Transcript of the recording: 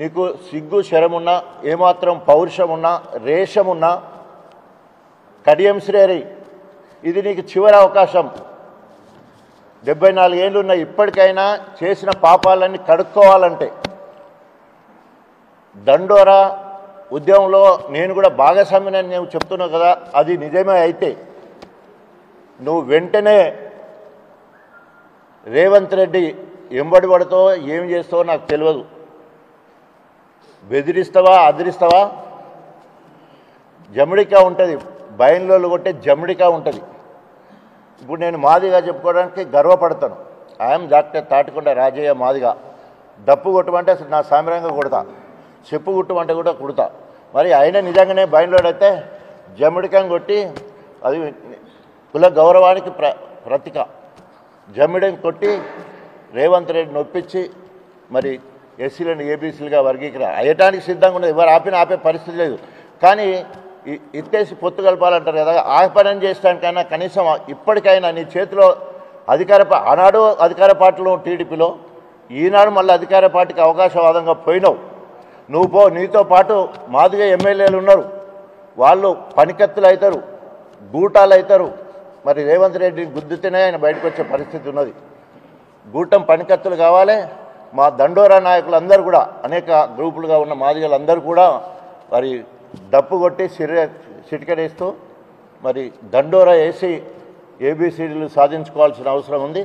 నీకు సిగ్గు శరమున్నా, ఏమాత్రం పౌరుషమున్నా, రేషమున్నా కడియం శ్రేరి, ఇది నీకు చివరి అవకాశం. 74 ఏళ్ళు ఉన్న ఇప్పటికైనా చేసిన పాపాలన్నీ కడుక్కోవాలంటే దండోరా ఉద్యమంలో నేను కూడా భాగస్వామిని నేను చెప్తున్నావు కదా, అది నిజమే అయితే నువ్వు వెంటనే రేవంత్ రెడ్డి ఎంబడి పడుతో ఏం చేస్తావో నాకు తెలియదు. బెదిరిస్తావా, అదిరిస్తావా? జమిడికా ఉంటుంది, బయన్లోళ్ళు కొట్టే జమిడికా ఉంటుంది. ఇప్పుడు నేను మాదిగా చెప్పుకోవడానికి గర్వపడతాను. I am doctor Tatikonda Rajaiah Madiga. డప్పు కొట్టమంటే నా సామిరంగా కొడతా, చెప్పు కుట్టమంటే కూడా కుడతా. మరి ఆయన నిజంగానే బయలుదేరైతే జమిడికం కొట్టి, అది కుల గౌరవానికి ప్రతీక. జమిడికం కొట్టి రేవంత్ రెడ్డి నొప్పించి మరి ఎస్సీలను ఏబీసీలుగా వర్గీకరణ అయ్యటానికి సిద్ధంగా ఉన్నది. ఎవరు ఆపే పరిస్థితి లేదు. కానీ ఇత్తేసి పొత్తు కలపాలంటారు కదా, ఆ పని చేయడానికైనా కనీసం ఇప్పటికైనా నీ చేతిలో ఆనాడు అధికార పార్టీలో టీడీపీలో, ఈనాడు మళ్ళీ అధికార పార్టీకి అవకాశవాదంగా పోయినావు. నువ్వు నీతో పాటు మాదిగా ఎమ్మెల్యేలు ఉన్నారు, వాళ్ళు పనికత్తులు అవుతారు, గూటాలు అవుతారు. మరి రేవంత్ రెడ్డిని గుద్దితేనే ఆయన బయటకు వచ్చే పరిస్థితి ఉన్నది. గూటం పనికత్తులు కావాలి. మా దండోరా నాయకులందరూ కూడా, అనేక గ్రూపులుగా ఉన్న మాదిగలందరూ కూడా మరి డప్పు కొట్టి సిటికడేస్తూ మరి దండోరా వేసి ఏబీసీడీలు సాధించుకోవాల్సిన అవసరం ఉంది.